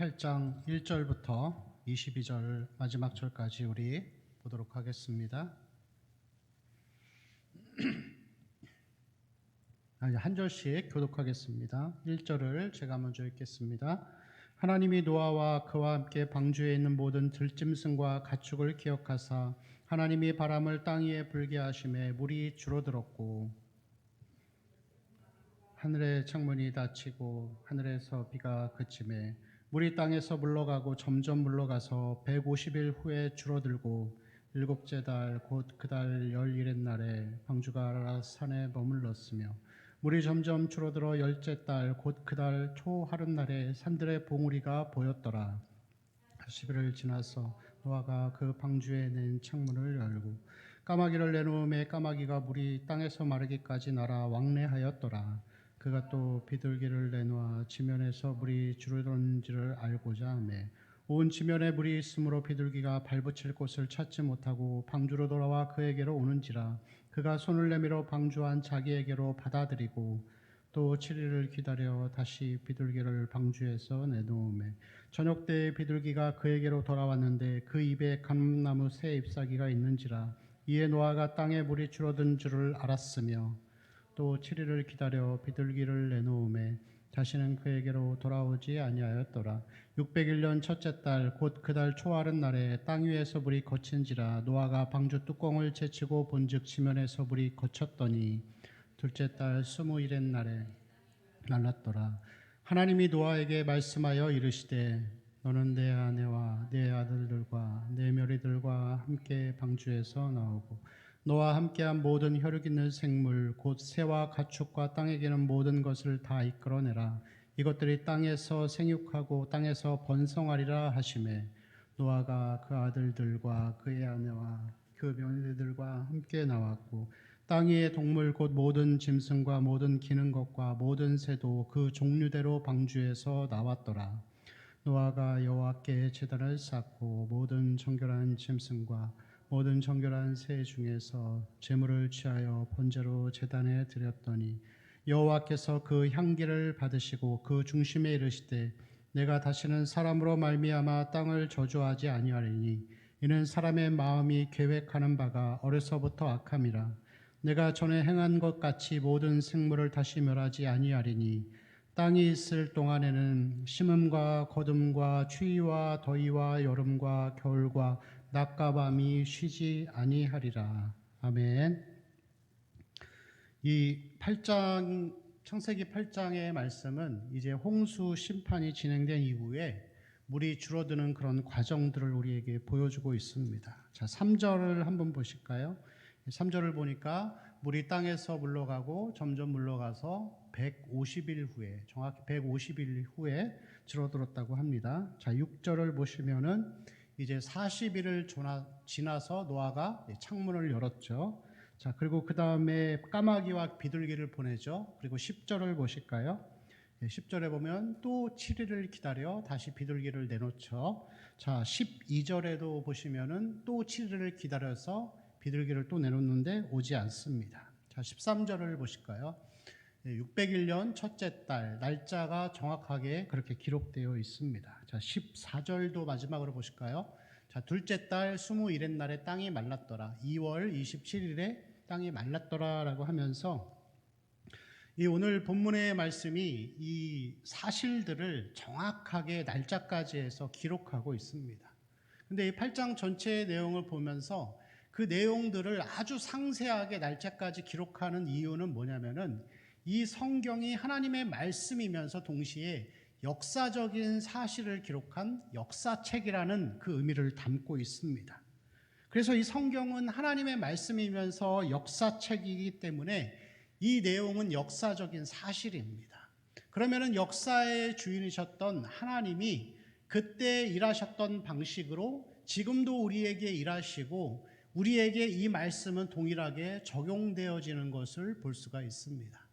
8장 1절부터 22절 마지막 절까지 우리 보도록 하겠습니다. 한 절씩 교독하겠습니다. 1절을 제가 먼저 읽겠습니다. 하나님이 노아와 그와 함께 방주에 있는 모든 들짐승과 가축을 기억하사 하나님이 바람을 땅 위에 불게 하심에 물이 줄어들었고 하늘의 창문이 닫히고 하늘에서 비가 그치매 물이 땅에서 물러가고 점점 물러가서 150일 후에 줄어들고 일곱째 달 곧 그 달 11의 날에 방주가 아라랏 산에 머물렀으며 물이 점점 줄어들어 열째 달 곧 그 달 초하룻날에 산들의 봉우리가 보였더라. 10일을 지나서 노아가 그 방주에 낸 창문을 열고 까마귀를 내놓음에 까마귀가 물이 땅에서 마르기까지 날아 왕래하였더라. 그가 또 비둘기를 내놓아 지면에서 물이 줄어드는지를 알고자 하매 온 지면에 물이 있으므로 비둘기가 발붙일 곳을 찾지 못하고 방주로 돌아와 그에게로 오는지라. 그가 손을 내밀어 방주 안 자기에게로 받아들이고 또 7일을 기다려 다시 비둘기를 방주에서 내놓음에 저녁 때에 비둘기가 그에게로 돌아왔는데 그 입에 감나무 새 잎사귀가 있는지라. 이에 노아가 땅에 물이 줄어든 줄을 알았으며 또 7일을 기다려 비둘기를 내놓음에 다시는 그에게로 돌아오지 아니하였더라. 601년 첫째 달 곧 그 달 초하룻 날에 땅 위에서 물이 거친지라. 노아가 방주 뚜껑을 제치고 본즉 지면에서 물이 거쳤더니 둘째 달 20일의 날에 말랐더라. 하나님이 노아에게 말씀하여 이르시되 너는 내 아내와 내 아들들과 내 며느리들과 함께 방주에서 나오고 너와 함께한 모든 혈육 있는 생물 곧 새와 가축과 땅에 기는 모든 것을 다 이끌어내라. 이것들이 땅에서 생육하고 땅에서 번성하리라 하시매 노아가 그 아들들과 그의 아내와 그 며느리들과 함께 나왔고 땅 위의 동물 곧 모든 짐승과 모든 기는 것과 모든 새도 그 종류대로 방주에서 나왔더라. 노아가 여호와께 제단을 쌓고 모든 정결한 짐승과 모든 정결한 새 중에서 제물을 취하여 번제로 제단에 드렸더니 여호와께서 그 향기를 받으시고 그 중심에 이르시되 내가 다시는 사람으로 말미암아 땅을 저주하지 아니하리니 이는 사람의 마음이 계획하는 바가 어려서부터 악함이라. 내가 전에 행한 것 같이 모든 생물을 다시 멸하지 아니하리니 땅이 있을 동안에는 심음과 거둠과 추위와 더위와 여름과 겨울과 낮과 밤이 쉬지 아니하리라. 아멘. 이 8장 창세기 8장의 말씀은 이제 홍수 심판이 진행된 이후에 물이 줄어드는 그런 과정들을 우리에게 보여주고 있습니다. 자, 3절을 한번 보실까요? 3절을 보니까 물이 땅에서 물러가고 점점 물러가서 150일 후에 정확히 150일 후에 줄어들었다고 합니다. 자, 6절을 보시면은 이제 40일을 지나서 노아가 창문을 열었죠. 자, 그리고 그 다음에 까마귀와 비둘기를 보내죠. 그리고 10절을 보실까요? 10절에 보면 또 7일을 기다려 다시 비둘기를 내놓죠. 자, 12절에도 보시면은 또 7일을 기다려서 비둘기를 또 내놓는데 오지 않습니다. 자, 13절을 보실까요? 601년 첫째 달 날짜가 정확하게 그렇게 기록되어 있습니다. 자, 14절도 마지막으로 보실까요? 자, 둘째 달 21의 날에 땅이 말랐더라. 2월 27일에 땅이 말랐더라라고 하면서 이 오늘 본문의 말씀이 이 사실들을 정확하게 날짜까지 해서 기록하고 있습니다. 근데 이 8장 전체의 내용을 보면서 그 내용들을 아주 상세하게 날짜까지 기록하는 이유는 뭐냐면은 이 성경이 하나님의 말씀이면서 동시에 역사적인 사실을 기록한 역사책이라는 그 의미를 담고 있습니다. 그래서 이 성경은 하나님의 말씀이면서 역사책이기 때문에 이 내용은 역사적인 사실입니다. 그러면은 역사의 주인이셨던 하나님이 그때 일하셨던 방식으로 지금도 우리에게 일하시고 우리에게 이 말씀은 동일하게 적용되어지는 것을 볼 수가 있습니다.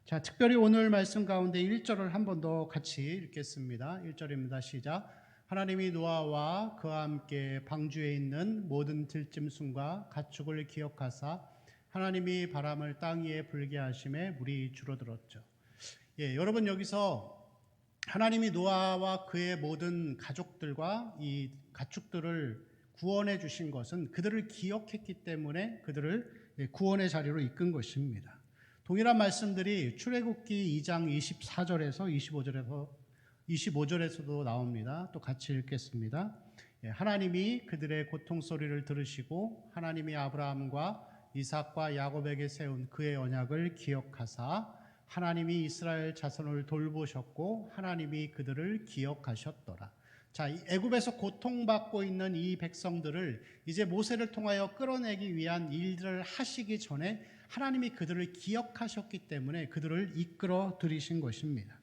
자, 특별히 오늘 말씀 가운데 1절을 한 번 더 같이 읽겠습니다. 1절입니다. 시작. 하나님이 노아와 그와 함께 방주에 있는 모든 들짐승과 가축을 기억하사 하나님이 바람을 땅 위에 불게 하심에 물이 줄어들었죠. 예, 여러분 여기서 하나님이 노아와 그의 모든 가족들과 이 가축들을 구원해 주신 것은 그들을 기억했기 때문에 그들을 구원의 자리로 이끈 것입니다. 동일한 말씀들이 출애굽기 2장 24절에서 25절에서도 나옵니다. 또 같이 읽겠습니다. 하나님이 그들의 고통 소리를 들으시고 하나님이 아브라함과 이삭과 야곱에게 세운 그의 언약을 기억하사 하나님이 이스라엘 자손을 돌보셨고 하나님이 그들을 기억하셨더라. 자, 애굽에서 고통받고 있는 이 백성들을 이제 모세를 통하여 끌어내기 위한 일들을 하시기 전에 하나님이 그들을 기억하셨기 때문에 그들을 이끌어 들이신 것입니다.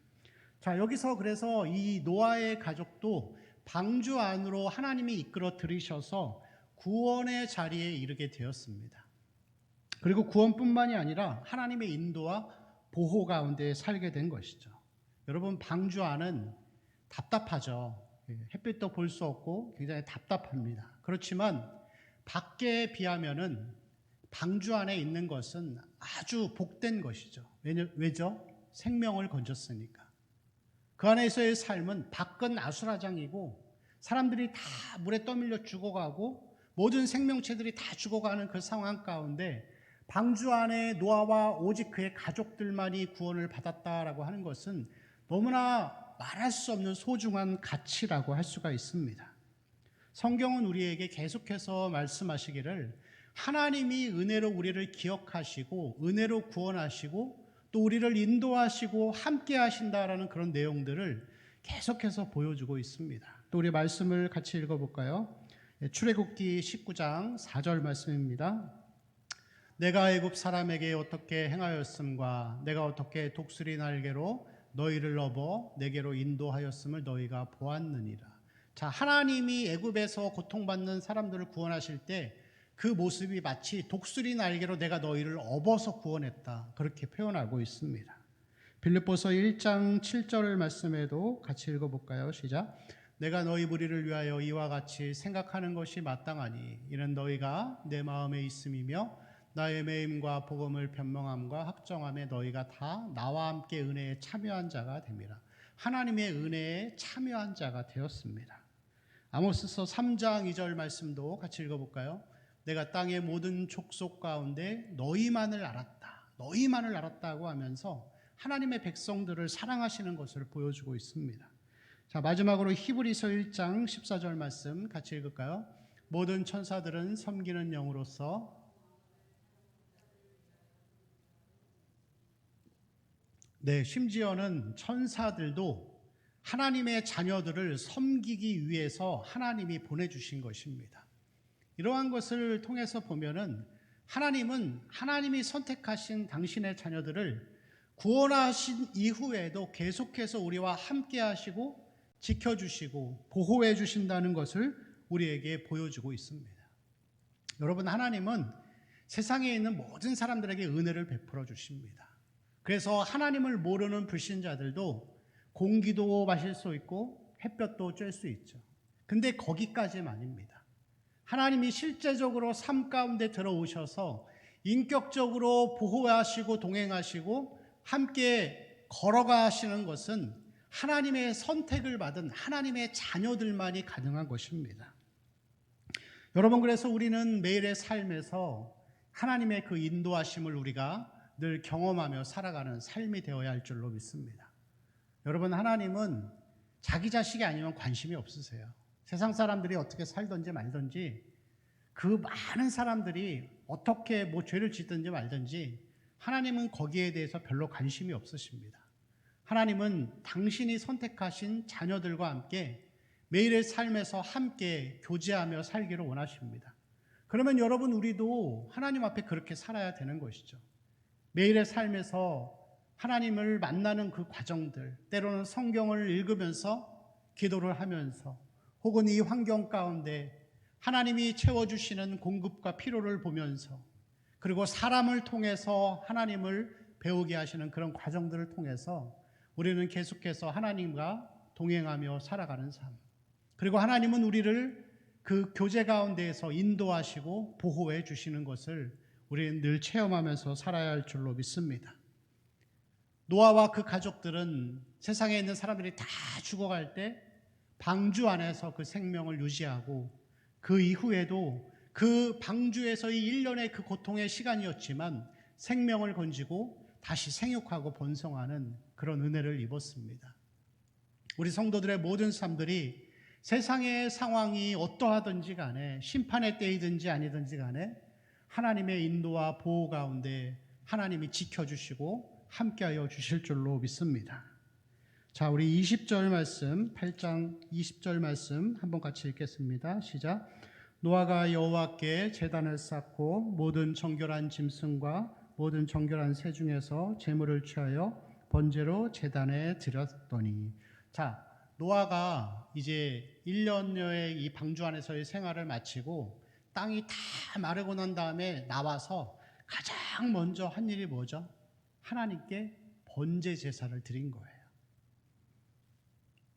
자, 여기서 그래서 이 노아의 가족도 방주 안으로 하나님이 이끌어 들이셔서 구원의 자리에 이르게 되었습니다. 그리고 구원뿐만이 아니라 하나님의 인도와 보호 가운데 살게 된 것이죠. 여러분, 방주 안은 답답하죠. 햇빛도 볼 수 없고 굉장히 답답합니다. 그렇지만 밖에 비하면은 방주 안에 있는 것은 아주 복된 것이죠. 왜죠? 생명을 건졌으니까. 그 안에서의 삶은 밖은 아수라장이고 사람들이 다 물에 떠밀려 죽어가고 모든 생명체들이 다 죽어가는 그 상황 가운데 방주 안에 노아와 오직 그의 가족들만이 구원을 받았다라고 하는 것은 너무나 말할 수 없는 소중한 가치라고 할 수가 있습니다. 성경은 우리에게 계속해서 말씀하시기를 하나님이 은혜로 우리를 기억하시고 은혜로 구원하시고 또 우리를 인도하시고 함께 하신다라는 그런 내용들을 계속해서 보여주고 있습니다. 또 우리 말씀을 같이 읽어볼까요? 출애굽기 19장 4절 말씀입니다. 내가 애굽 사람에게 어떻게 행하였음과 내가 어떻게 독수리 날개로 너희를 업어 내게로 인도하였음을 너희가 보았느니라. 자, 하나님이 애굽에서 고통받는 사람들을 구원하실 때 그 모습이 마치 독수리 날개로 내가 너희를 업어서 구원했다, 그렇게 표현하고 있습니다. 빌립보서 1장 7절 말씀에도 같이 읽어볼까요? 시작. 내가 너희 무리를 위하여 이와 같이 생각하는 것이 마땅하니 이는 너희가 내 마음에 있음이며 나의 매임과 복음을 변명함과 확정함에 너희가 다 나와 함께 은혜에 참여한 자가 됨이라. 하나님의 은혜에 참여한 자가 되었습니다. 아모스서 3장 2절 말씀도 같이 읽어볼까요? 내가 땅의 모든 족속 가운데 너희만을 알았다고 하면서 하나님의 백성들을 사랑하시는 것을 보여주고 있습니다. 자, 마지막으로 히브리서 1장 14절 말씀 같이 읽을까요? 모든 천사들은 섬기는 영으로서 심지어는 천사들도 하나님의 자녀들을 섬기기 위해서 하나님이 보내주신 것입니다. 이러한 것을 통해서 보면은 하나님은 하나님이 선택하신 당신의 자녀들을 구원하신 이후에도 계속해서 우리와 함께 하시고 지켜주시고 보호해 주신다는 것을 우리에게 보여주고 있습니다. 여러분, 하나님은 세상에 있는 모든 사람들에게 은혜를 베풀어 주십니다. 그래서 하나님을 모르는 불신자들도 공기도 마실 수 있고 햇볕도 쬐 수 있죠. 근데 거기까지만입니다. 하나님이 실제적으로 삶 가운데 들어오셔서 인격적으로 보호하시고 동행하시고 함께 걸어가시는 것은 하나님의 선택을 받은 하나님의 자녀들만이 가능한 것입니다. 여러분, 그래서 우리는 매일의 삶에서 하나님의 그 인도하심을 우리가 늘 경험하며 살아가는 삶이 되어야 할 줄로 믿습니다. 여러분, 하나님은 자기 자식이 아니면 관심이 없으세요. 세상 사람들이 어떻게 살든지 말든지, 그 많은 사람들이 어떻게 죄를 짓든지 말든지 하나님은 거기에 대해서 별로 관심이 없으십니다. 하나님은 당신이 선택하신 자녀들과 함께 매일의 삶에서 함께 교제하며 살기를 원하십니다. 그러면 여러분, 우리도 하나님 앞에 그렇게 살아야 되는 것이죠. 매일의 삶에서 하나님을 만나는 그 과정들, 때로는 성경을 읽으면서 기도를 하면서 혹은 이 환경 가운데 하나님이 채워주시는 공급과 필요를 보면서, 그리고 사람을 통해서 하나님을 배우게 하시는 그런 과정들을 통해서 우리는 계속해서 하나님과 동행하며 살아가는 삶, 그리고 하나님은 우리를 그 교제 가운데에서 인도하시고 보호해 주시는 것을 우리는 늘 체험하면서 살아야 할 줄로 믿습니다. 노아와 그 가족들은 세상에 있는 사람들이 다 죽어갈 때 방주 안에서 그 생명을 유지하고, 그 이후에도 그 방주에서의 1년의 그 고통의 시간이었지만 생명을 건지고 다시 생육하고 번성하는 그런 은혜를 입었습니다. 우리 성도들의 모든 삶들이 세상의 상황이 어떠하든지 간에, 심판의 때이든지 아니든지 간에 하나님의 인도와 보호 가운데 하나님이 지켜주시고 함께하여 주실 줄로 믿습니다. 자, 우리 20절 말씀, 8장 20절 말씀 한번 같이 읽겠습니다. 시작. 노아가 여호와께 제단을 쌓고 모든 정결한 짐승과 모든 정결한 새 중에서 제물을 취하여 번제로 제단에 드렸더니. 자, 노아가 이제 1년여의 이 방주 안에서의 생활을 마치고 땅이 다 마르고 난 다음에 나와서 가장 먼저 한 일이 뭐죠? 하나님께 번제 제사를 드린 거예요.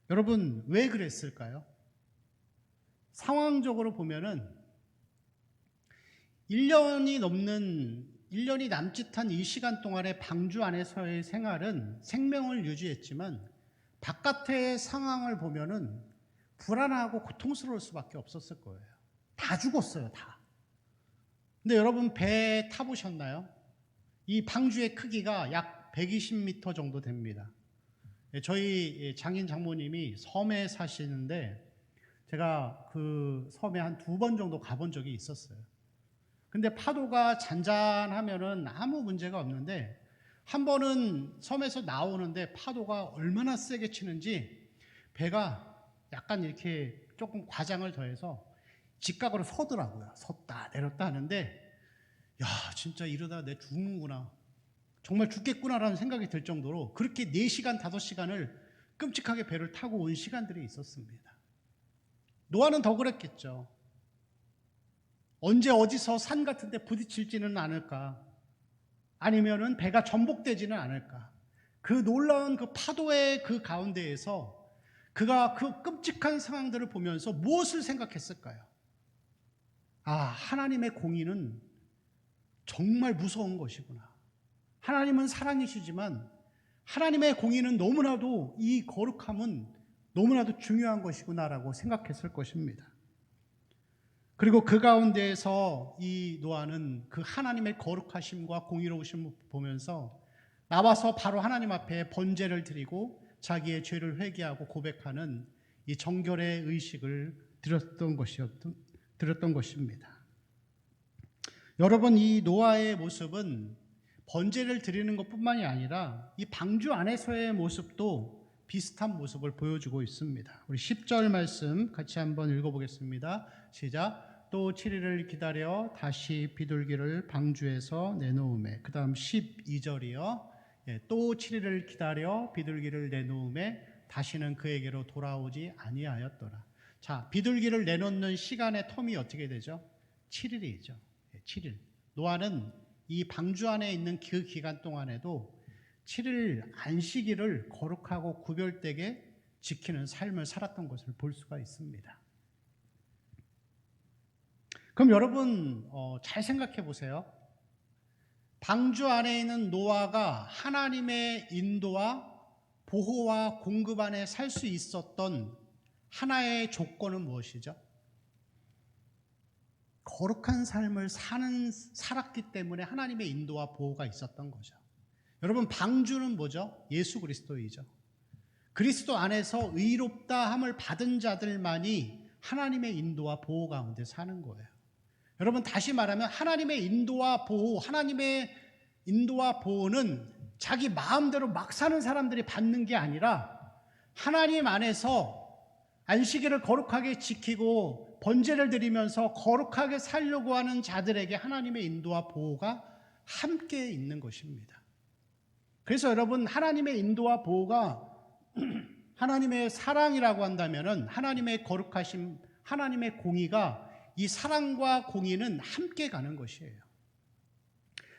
여러분, 왜 그랬을까요? 상황적으로 보면은 1년이 남짓한 이 시간 동안의 방주 안에서의 생활은 생명을 유지했지만 바깥의 상황을 보면은 불안하고 고통스러울 수밖에 없었을 거예요. 다 죽었어요, 다. 근데 여러분, 배 타보셨나요? 이 방주의 크기가 약 120m 정도 됩니다. 저희 장인 장모님이 섬에 사시는데 제가 그 섬에 한 2번 정도 가본 적이 있었어요. 근데 파도가 잔잔하면은 아무 문제가 없는데, 한 번은 섬에서 나오는데 파도가 얼마나 세게 치는지 배가 약간 이렇게 조금 과장을 더해서 직각으로 서더라고요. 섰다 내렸다 하는데, 야, 진짜 이러다 내 죽는구나, 정말 죽겠구나라는 생각이 들 정도로 그렇게 4시간, 5시간을 끔찍하게 배를 타고 온 시간들이 있었습니다. 노아는 더 그랬겠죠. 언제 어디서 산 같은 데 부딪힐지는 않을까, 아니면은 배가 전복되지는 않을까. 그 놀라운 그 파도의 그 가운데에서 그가 그 끔찍한 상황들을 보면서 무엇을 생각했을까요? 아, 하나님의 공의는 정말 무서운 것이구나. 하나님은 사랑이시지만 하나님의 공의는 너무나도, 이 거룩함은 너무나도 중요한 것이구나라고 생각했을 것입니다. 그리고 그 가운데에서 이 노아는 그 하나님의 거룩하심과 공의로우심을 보면서 나와서 바로 하나님 앞에 번제를 드리고 자기의 죄를 회개하고 고백하는 이 정결의 의식을 드렸던 것입니다. 여러분, 이 노아의 모습은 번제를 드리는 것뿐만이 아니라 이 방주 안에서의 모습도 비슷한 모습을 보여주고 있습니다. 우리 10절 말씀 같이 한번 읽어보겠습니다. 시작. 또 7일을 기다려 다시 비둘기를 방주에서 내놓음에. 그 다음 12절이요. 또 7일을 기다려 비둘기를 내놓음에 다시는 그에게로 돌아오지 아니하였더라. 자, 비둘기를 내놓는 시간의 텀이 어떻게 되죠? 7일이죠. 7일. 노아는 이 방주 안에 있는 그 기간 동안에도 7일 안식일을 거룩하고 구별되게 지키는 삶을 살았던 것을 볼 수가 있습니다. 그럼 여러분, 잘 생각해 보세요. 방주 안에 있는 노아가 하나님의 인도와 보호와 공급 안에 살 수 있었던 하나의 조건은 무엇이죠? 거룩한 삶을 살았기 때문에 하나님의 인도와 보호가 있었던 거죠. 여러분, 방주는 뭐죠? 예수 그리스도이죠. 그리스도 안에서 의롭다 함을 받은 자들만이 하나님의 인도와 보호 가운데 사는 거예요. 여러분, 다시 말하면 하나님의 인도와 보호, 하나님의 인도와 보호는 자기 마음대로 막 사는 사람들이 받는 게 아니라 하나님 안에서 안식일을 거룩하게 지키고 번제를 드리면서 거룩하게 살려고 하는 자들에게 하나님의 인도와 보호가 함께 있는 것입니다. 그래서 여러분, 하나님의 인도와 보호가 하나님의 사랑이라고 한다면은 하나님의 거룩하심, 하나님의 공의가, 이 사랑과 공의는 함께 가는 것이에요.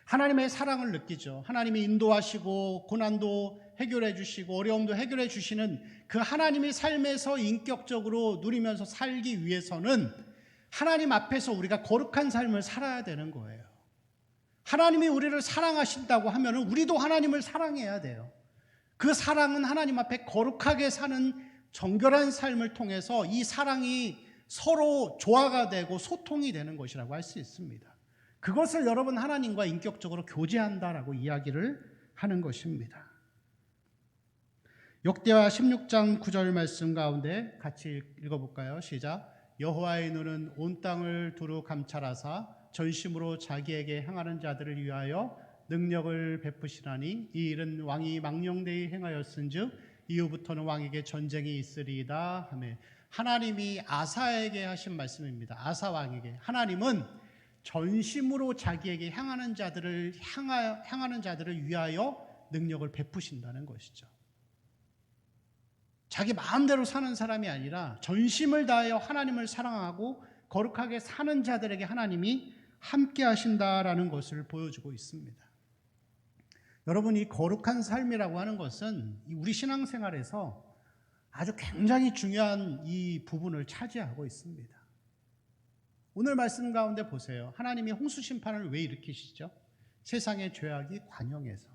하나님의 사랑을 느끼죠. 하나님이 인도하시고 고난도 해결해 주시고 어려움도 해결해 주시는 그 하나님의 삶에서 인격적으로 누리면서 살기 위해서는 하나님 앞에서 우리가 거룩한 삶을 살아야 되는 거예요. 하나님이 우리를 사랑하신다고 하면 우리도 하나님을 사랑해야 돼요. 그 사랑은 하나님 앞에 거룩하게 사는 정결한 삶을 통해서 이 사랑이 서로 조화가 되고 소통이 되는 것이라고 할 수 있습니다. 그것을 여러분 하나님과 인격적으로 교제한다라고 이야기를 하는 것입니다. 역대하 16장 9절 말씀 가운데 같이 읽어볼까요? 시작. 여호와의 눈은 온 땅을 두루 감찰하사 전심으로 자기에게 행하는 자들을 위하여 능력을 베푸시나니 이 일은 왕이 망령되이 행하였은즉 이후부터는 왕에게 전쟁이 있으리이다 하며, 하나님이 아사에게 하신 말씀입니다. 아사 왕에게 하나님은 전심으로 자기에게 향하는 자들을 위하여 능력을 베푸신다는 것이죠. 자기 마음대로 사는 사람이 아니라 전심을 다하여 하나님을 사랑하고 거룩하게 사는 자들에게 하나님이 함께 하신다라는 것을 보여주고 있습니다. 여러분, 이 거룩한 삶이라고 하는 것은 우리 신앙생활에서 아주 굉장히 중요한 이 부분을 차지하고 있습니다. 오늘 말씀 가운데 보세요. 하나님이 홍수 심판을 왜 일으키시죠? 세상의 죄악이 관영해서.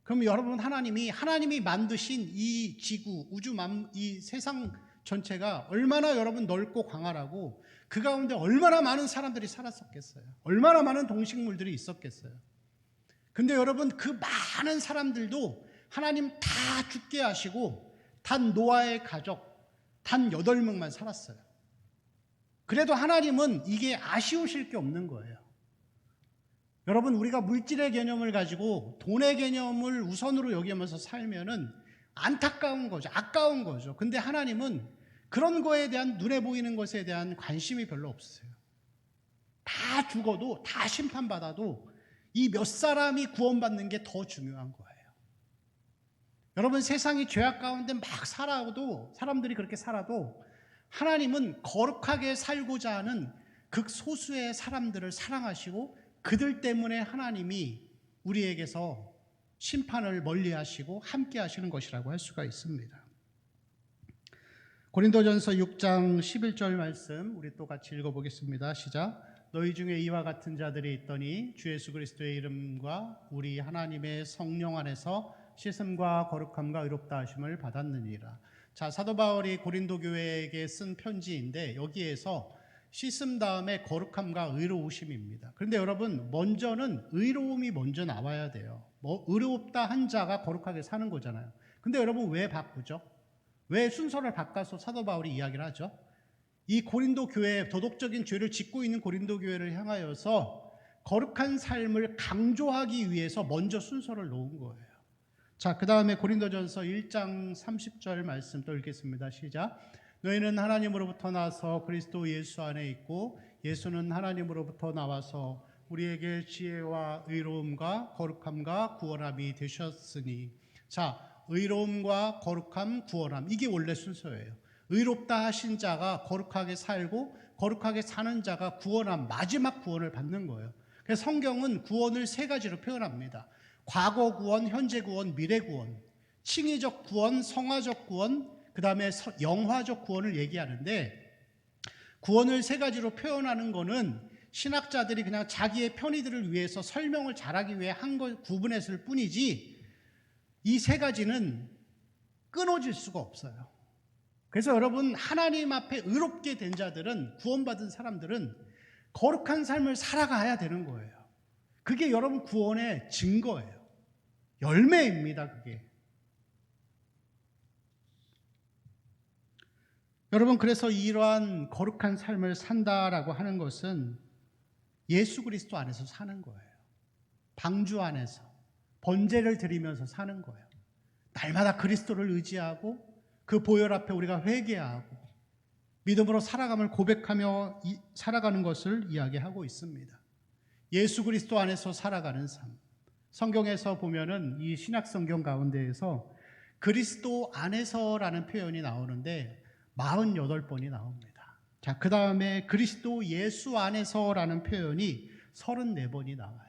그럼 여러분, 하나님이 만드신 이 지구, 이 세상 전체가 얼마나 여러분 넓고 광활하고 그 가운데 얼마나 많은 사람들이 살았었겠어요. 얼마나 많은 동식물들이 있었겠어요. 근데 여러분, 그 많은 사람들도 하나님 다 죽게 하시고 단 노아의 가족 단 8명만 살았어요. 그래도 하나님은 이게 아쉬우실 게 없는 거예요. 여러분, 우리가 물질의 개념을 가지고 돈의 개념을 우선으로 여기면서 살면은 안타까운 거죠. 아까운 거죠. 근데 하나님은 그런 거에 대한, 눈에 보이는 것에 대한 관심이 별로 없으세요. 다 죽어도, 다 심판받아도 이 몇 사람이 구원받는 게 더 중요한 거예요. 여러분, 세상이 죄악 가운데 막 살아도, 사람들이 그렇게 살아도 하나님은 거룩하게 살고자 하는 극소수의 사람들을 사랑하시고 그들 때문에 하나님이 우리에게서 심판을 멀리하시고 함께 하시는 것이라고 할 수가 있습니다. 고린도전서 6장 11절 말씀 우리 또 같이 읽어보겠습니다. 시작. 너희 중에 이와 같은 자들이 있더니 주 예수 그리스도의 이름과 우리 하나님의 성령 안에서 씻음과 거룩함과 의롭다 하심을 받았느니라. 자, 사도 바울이 고린도 교회에게 쓴 편지인데 여기에서 씻음 다음에 거룩함과 의로우심입니다. 그런데 여러분, 먼저는 의로움이 먼저 나와야 돼요. 의롭다 한 자가 거룩하게 사는 거잖아요. 근데 여러분, 왜 바꾸죠? 왜 순서를 바꿔서 사도 바울이 이야기를 하죠? 이 고린도 교회, 도덕적인 죄를 짓고 있는 고린도 교회를 향하여서 거룩한 삶을 강조하기 위해서 먼저 순서를 놓은 거예요. 자, 그 다음에 고린도전서 1장 30절 말씀 또 읽겠습니다. 시작. 너희는 하나님으로부터 나서 그리스도 예수 안에 있고 예수는 하나님으로부터 나와서 우리에게 지혜와 의로움과 거룩함과 구원함이 되셨으니. 자, 의로움과 거룩함, 구원함, 이게 원래 순서예요. 의롭다 하신 자가 거룩하게 살고 거룩하게 사는 자가 구원함, 마지막 구원을 받는 거예요. 그래서 성경은 구원을 3가지로 표현합니다. 과거 구원, 현재 구원, 미래 구원, 칭의적 구원, 성화적 구원, 그 다음에 영화적 구원을 얘기하는데, 구원을 3가지로 표현하는 거는 신학자들이 그냥 자기의 편의들을 위해서 설명을 잘하기 위해 한 걸 구분했을 뿐이지 이 3가지는 끊어질 수가 없어요. 그래서 여러분, 하나님 앞에 의롭게 된 자들은, 구원받은 사람들은 거룩한 삶을 살아가야 되는 거예요. 그게 여러분 구원의 증거예요. 열매입니다, 그게. 여러분, 그래서 이러한 거룩한 삶을 산다라고 하는 것은 예수 그리스도 안에서 사는 거예요. 방주 안에서 번제를 드리면서 사는 거예요. 날마다 그리스도를 의지하고 그 보혈 앞에 우리가 회개하고 믿음으로 살아감을 고백하며 살아가는 것을 이야기하고 있습니다. 예수 그리스도 안에서 살아가는 삶. 성경에서 보면은 이 신약 성경 가운데에서 그리스도 안에서라는 표현이 나오는데 48번이 나옵니다. 자, 그 다음에 그리스도 예수 안에서라는 표현이 34번이 나와요.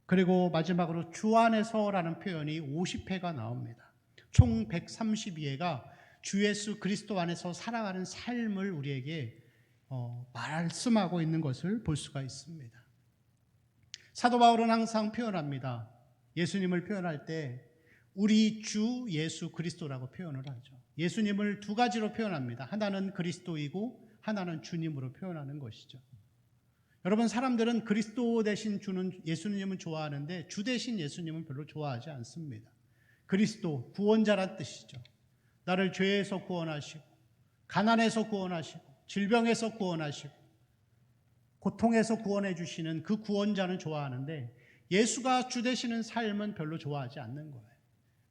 그리고 마지막으로 주 안에서라는 표현이 50회가 나옵니다. 총 132회가 주 예수 그리스도 안에서 살아가는 삶을 우리에게 말씀하고 있는 것을 볼 수가 있습니다. 사도 바울은 항상 표현합니다. 예수님을 표현할 때 우리 주 예수 그리스도라고 표현을 하죠. 예수님을 두 가지로 표현합니다. 하나는 그리스도이고 하나는 주님으로 표현하는 것이죠. 여러분, 사람들은 그리스도 대신 주는 예수님은 좋아하는데 주 대신 예수님은 별로 좋아하지 않습니다. 그리스도, 구원자란 뜻이죠. 나를 죄에서 구원하시고 가난에서 구원하시고 질병에서 구원하시고 고통에서 구원해 주시는 그 구원자는 좋아하는데 예수가 주 되시는 삶은 별로 좋아하지 않는 거예요.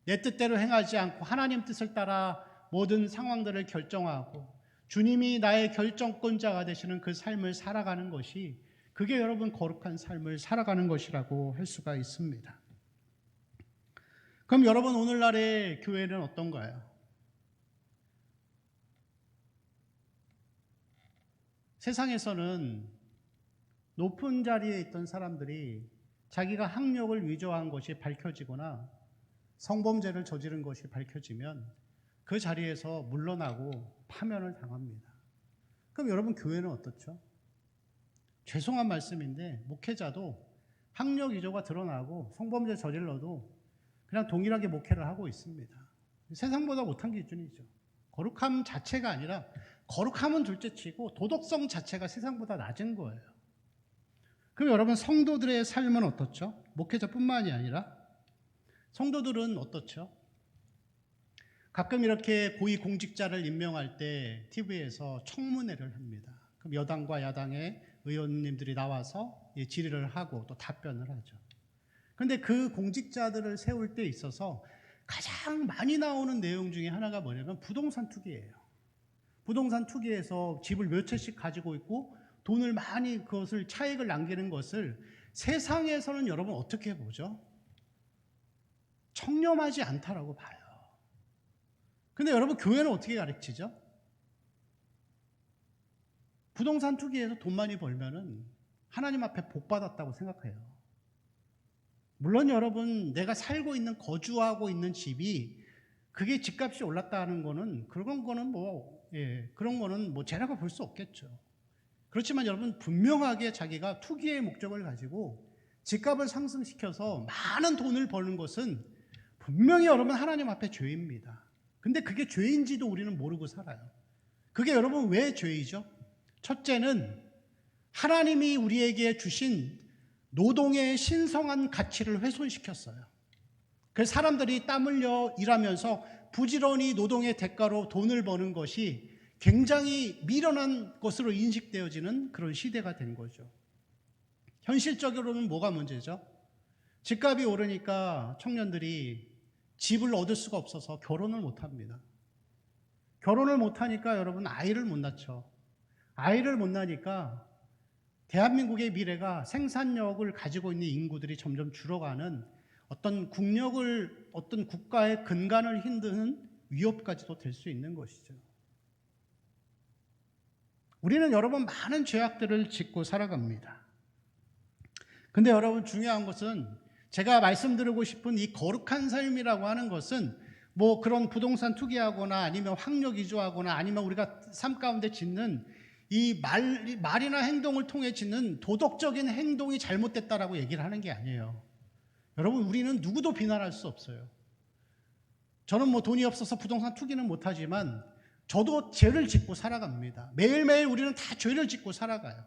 내 뜻대로 행하지 않고 하나님 뜻을 따라 모든 상황들을 결정하고 주님이 나의 결정권자가 되시는 그 삶을 살아가는 것이, 그게 여러분 거룩한 삶을 살아가는 것이라고 할 수가 있습니다. 그럼 여러분, 오늘날의 교회는 어떤가요? 세상에서는 높은 자리에 있던 사람들이 자기가 학력을 위조한 것이 밝혀지거나 성범죄를 저지른 것이 밝혀지면 그 자리에서 물러나고 파면을 당합니다. 그럼 여러분, 교회는 어떻죠? 죄송한 말씀인데 목회자도 학력 위조가 드러나고 성범죄 저질러도 그냥 동일하게 목회를 하고 있습니다. 세상보다 못한 기준이죠. 거룩함 자체가 아니라, 거룩함은 둘째치고 도덕성 자체가 세상보다 낮은 거예요. 그럼 여러분, 성도들의 삶은 어떻죠? 목회자뿐만이 아니라 성도들은 어떻죠? 가끔 이렇게 고위 공직자를 임명할 때 TV에서 청문회를 합니다. 그럼 여당과 야당의 의원님들이 나와서 질의를 하고 또 답변을 하죠. 그런데 그 공직자들을 세울 때 있어서 가장 많이 나오는 내용 중에 하나가 뭐냐면 부동산 투기예요. 부동산 투기에서 집을 몇 채씩 가지고 있고 돈을 많이, 그것을 차익을 남기는 것을 세상에서는 여러분 어떻게 보죠? 청렴하지 않다라고 봐요. 근데 여러분, 교회는 어떻게 가르치죠? 부동산 투기에서 돈 많이 벌면은 하나님 앞에 복 받았다고 생각해요. 물론 여러분, 내가 살고 있는, 거주하고 있는 집이 그게 집값이 올랐다는 거는, 그런 거는 뭐 죄라고 볼 수 없겠죠. 그렇지만 여러분, 분명하게 자기가 투기의 목적을 가지고 집값을 상승시켜서 많은 돈을 버는 것은 분명히 여러분 하나님 앞에 죄입니다. 근데 그게 죄인지도 우리는 모르고 살아요. 그게 여러분 왜 죄이죠? 첫째는 하나님이 우리에게 주신 노동의 신성한 가치를 훼손시켰어요. 그래서 사람들이 땀 흘려 일하면서 부지런히 노동의 대가로 돈을 버는 것이 굉장히 미련한 것으로 인식되어지는 그런 시대가 된 거죠. 현실적으로는 뭐가 문제죠? 집값이 오르니까 청년들이 집을 얻을 수가 없어서 결혼을 못합니다. 결혼을 못하니까 여러분 아이를 못 낳죠. 아이를 못 낳으니까 대한민국의 미래가 생산력을 가지고 있는 인구들이 점점 줄어가는 어떤 어떤 국가의 근간을 흔드는 위협까지도 될 수 있는 것이죠. 우리는 여러분 많은 죄악들을 짓고 살아갑니다. 근데 여러분, 중요한 것은, 제가 말씀드리고 싶은 이 거룩한 삶이라고 하는 것은 뭐 그런 부동산 투기하거나 아니면 학력 위조하거나 아니면 우리가 삶 가운데 짓는 이 말이나 행동을 통해 짓는 도덕적인 행동이 잘못됐다라고 얘기를 하는 게 아니에요. 여러분, 우리는 누구도 비난할 수 없어요. 저는 뭐 돈이 없어서 부동산 투기는 못하지만 저도 죄를 짓고 살아갑니다. 매일매일 우리는 다 죄를 짓고 살아가요.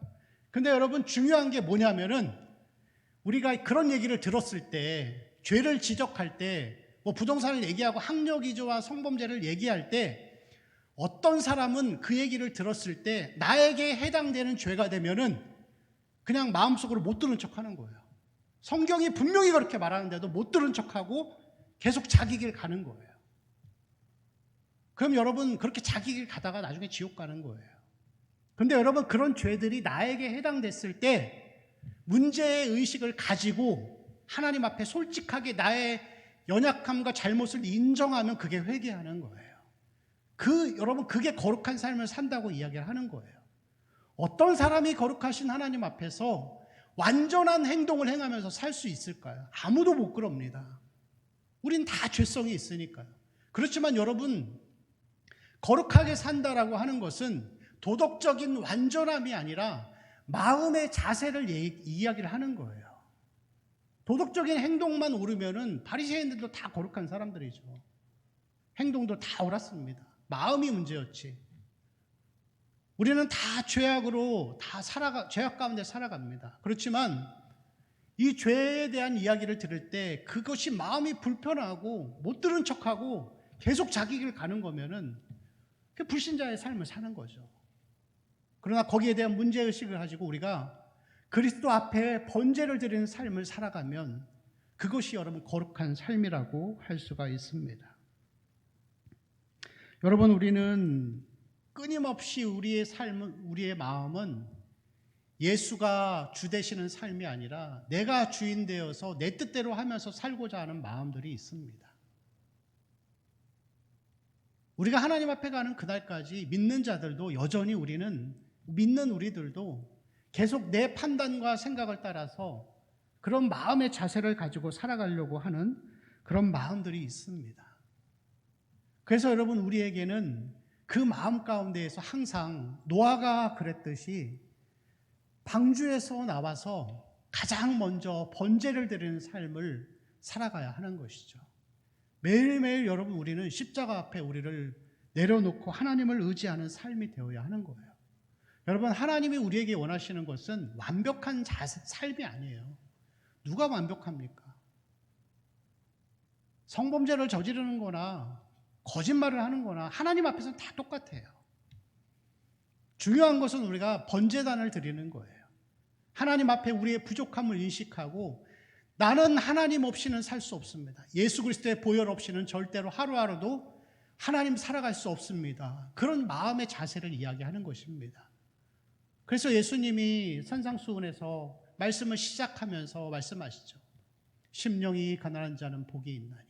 근데 여러분, 중요한 게 뭐냐면은, 우리가 그런 얘기를 들었을 때, 죄를 지적할 때, 뭐 부동산을 얘기하고 학력 위조와 성범죄를 얘기할 때, 어떤 사람은 그 얘기를 들었을 때 나에게 해당되는 죄가 되면은 그냥 마음속으로 못 들은 척하는 거예요. 성경이 분명히 그렇게 말하는데도 못 들은 척하고 계속 자기 길 가는 거예요. 그럼 여러분, 그렇게 자기 길 가다가 나중에 지옥 가는 거예요. 근데 여러분, 그런 죄들이 나에게 해당됐을 때 문제의식을 가지고 하나님 앞에 솔직하게 나의 연약함과 잘못을 인정하면 그게 회개하는 거예요. 여러분, 그게 거룩한 삶을 산다고 이야기를 하는 거예요. 어떤 사람이 거룩하신 하나님 앞에서 완전한 행동을 행하면서 살 수 있을까요? 아무도 못 그럽니다. 우린 다 죄성이 있으니까요. 그렇지만 여러분, 거룩하게 산다라고 하는 것은 도덕적인 완전함이 아니라 마음의 자세를 이야기를 하는 거예요. 도덕적인 행동만 옳으면은 바리새인들도 다 거룩한 사람들이죠. 행동도 다 옳았습니다. 마음이 문제였지. 우리는 다 죄악으로 죄악 가운데 살아갑니다. 그렇지만 이 죄에 대한 이야기를 들을 때 그것이 마음이 불편하고 못 들은 척하고 계속 자기 길 가는 거면은 그 불신자의 삶을 사는 거죠. 그러나 거기에 대한 문제의식을 가지고 우리가 그리스도 앞에 번제를 드리는 삶을 살아가면 그것이 여러분 거룩한 삶이라고 할 수가 있습니다. 여러분, 우리는 끊임없이 우리의 삶은, 우리의 마음은 예수가 주 되시는 삶이 아니라 내가 주인 되어서 내 뜻대로 하면서 살고자 하는 마음들이 있습니다. 우리가 하나님 앞에 가는 그날까지 믿는 자들도 여전히 믿는 우리들도 계속 내 판단과 생각을 따라서 그런 마음의 자세를 가지고 살아가려고 하는 그런 마음들이 있습니다. 그래서 여러분, 우리에게는 그 마음 가운데에서 항상 노아가 그랬듯이 방주에서 나와서 가장 먼저 번제를 드리는 삶을 살아가야 하는 것이죠. 매일매일 여러분, 우리는 십자가 앞에 우리를 내려놓고 하나님을 의지하는 삶이 되어야 하는 거예요. 여러분, 하나님이 우리에게 원하시는 것은 완벽한 삶이 아니에요. 누가 완벽합니까? 성범죄를 저지르는 거나 거짓말을 하는 거나 하나님 앞에서는 다 똑같아요. 중요한 것은 우리가 번제단을 드리는 거예요. 하나님 앞에 우리의 부족함을 인식하고 나는 하나님 없이는 살 수 없습니다. 예수 그리스도의 보혈 없이는 절대로 하루하루도 하나님 살아갈 수 없습니다. 그런 마음의 자세를 이야기하는 것입니다. 그래서 예수님이 산상수훈에서 말씀을 시작하면서 말씀하시죠. 심령이 가난한 자는 복이 있나니.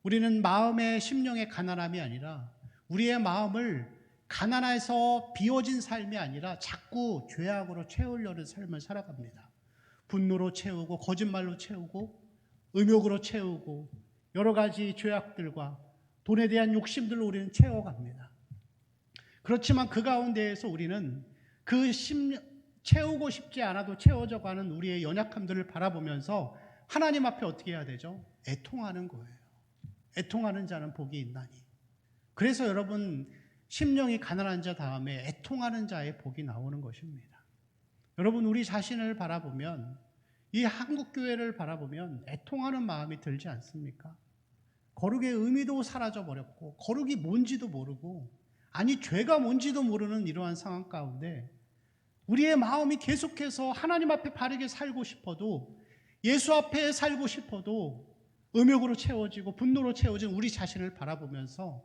우리는 마음의 심령의 가난함이 아니라 우리의 마음을 가난해서 비워진 삶이 아니라 자꾸 죄악으로 채우려는 삶을 살아갑니다. 분노로 채우고 거짓말로 채우고 음욕으로 채우고 여러 가지 죄악들과 돈에 대한 욕심들로 우리는 채워갑니다. 그렇지만 그 가운데에서 우리는 채우고 싶지 않아도 채워져 가는 우리의 연약함들을 바라보면서 하나님 앞에 어떻게 해야 되죠? 애통하는 거예요. 애통하는 자는 복이 있나니. 그래서 여러분, 심령이 가난한 자 다음에 애통하는 자의 복이 나오는 것입니다. 여러분, 우리 자신을 바라보면, 이 한국교회를 바라보면 애통하는 마음이 들지 않습니까? 거룩의 의미도 사라져버렸고 거룩이 뭔지도 모르고, 아니 죄가 뭔지도 모르는 이러한 상황 가운데 우리의 마음이 계속해서 하나님 앞에 바르게 살고 싶어도, 예수 앞에 살고 싶어도 음욕으로 채워지고 분노로 채워진 우리 자신을 바라보면서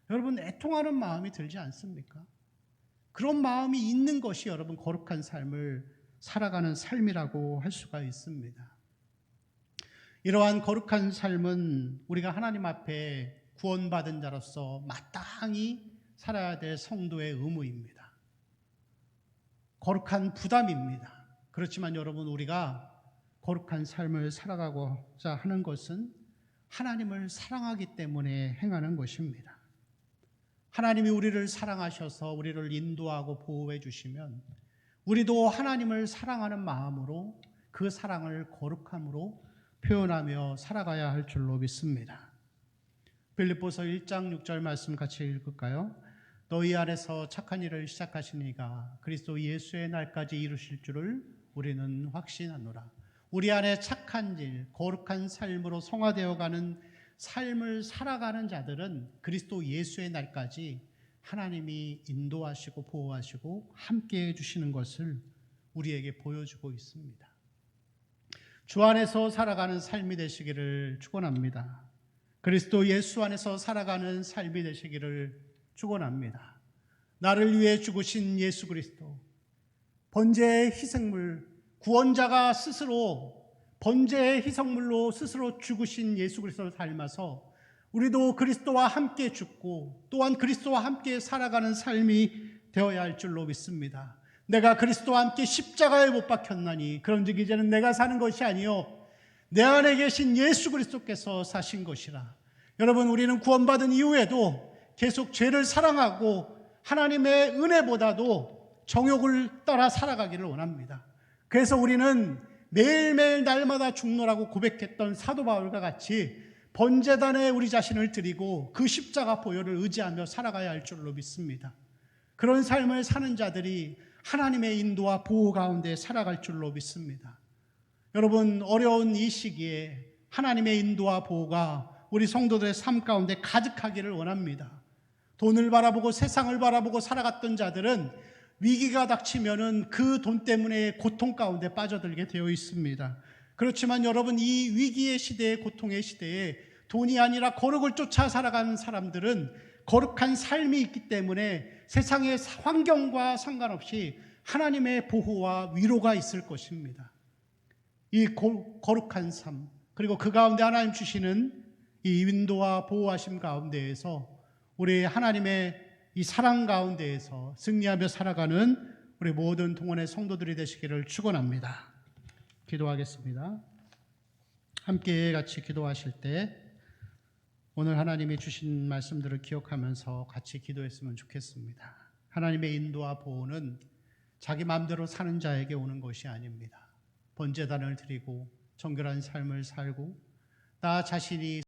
여러분, 애통하는 마음이 들지 않습니까? 그런 마음이 있는 것이 여러분 거룩한 삶을 살아가는 삶이라고 할 수가 있습니다. 이러한 거룩한 삶은 우리가 하나님 앞에 구원받은 자로서 마땅히 살아야 될 성도의 의무입니다. 거룩한 부담입니다. 그렇지만 여러분, 우리가 거룩한 삶을 살아가고자 하는 것은 하나님을 사랑하기 때문에 행하는 것입니다. 하나님이 우리를 사랑하셔서 우리를 인도하고 보호해 주시면 우리도 하나님을 사랑하는 마음으로 그 사랑을 거룩함으로 표현하며 살아가야 할 줄로 믿습니다. 빌립보서 1장 6절 말씀 같이 읽을까요? 너희 안에서 착한 일을 시작하신 이가 그리스도 예수의 날까지 이루실 줄을 우리는 확신하노라. 우리 안에 착한 일, 거룩한 삶으로 성화되어가는 삶을 살아가는 자들은 그리스도 예수의 날까지 하나님이 인도하시고 보호하시고 함께해 주시는 것을 우리에게 보여주고 있습니다. 주 안에서 살아가는 삶이 되시기를 축원합니다. 그리스도 예수 안에서 살아가는 삶이 되시기를 축원합니다. 나를 위해 죽으신 예수 그리스도, 번제의 희생물, 구원자가 스스로 번제의 희생물로 스스로 죽으신 예수 그리스도를 닮아서 우리도 그리스도와 함께 죽고 또한 그리스도와 함께 살아가는 삶이 되어야 할 줄로 믿습니다. 내가 그리스도와 함께 십자가에 못 박혔나니 그런즉 이제는 내가 사는 것이 아니요 내 안에 계신 예수 그리스도께서 사신 것이라. 여러분, 우리는 구원받은 이후에도 계속 죄를 사랑하고 하나님의 은혜보다도 정욕을 따라 살아가기를 원합니다. 그래서 우리는 매일매일 날마다 죽노라고 고백했던 사도 바울과 같이 번제단에 우리 자신을 드리고 그 십자가 보혈을 의지하며 살아가야 할 줄로 믿습니다. 그런 삶을 사는 자들이 하나님의 인도와 보호 가운데 살아갈 줄로 믿습니다. 여러분, 어려운 이 시기에 하나님의 인도와 보호가 우리 성도들의 삶 가운데 가득하기를 원합니다. 돈을 바라보고 세상을 바라보고 살아갔던 자들은 위기가 닥치면은 그 돈 때문에 고통 가운데 빠져들게 되어 있습니다. 그렇지만 여러분, 이 위기의 시대에, 고통의 시대에 돈이 아니라 거룩을 쫓아 살아가는 사람들은 거룩한 삶이 있기 때문에 세상의 환경과 상관없이 하나님의 보호와 위로가 있을 것입니다. 이 거룩한 삶, 그리고 그 가운데 하나님 주시는 이 인도와 보호하심 가운데에서 우리 하나님의 이 사랑 가운데에서 승리하며 살아가는 우리 모든 동원의 성도들이 되시기를 축원합니다. 기도하겠습니다. 함께 같이 기도하실 때 오늘 하나님이 주신 말씀들을 기억하면서 같이 기도했으면 좋겠습니다. 하나님의 인도와 보호는 자기 마음대로 사는 자에게 오는 것이 아닙니다. 번제단을 드리고 정결한 삶을 살고 나 자신이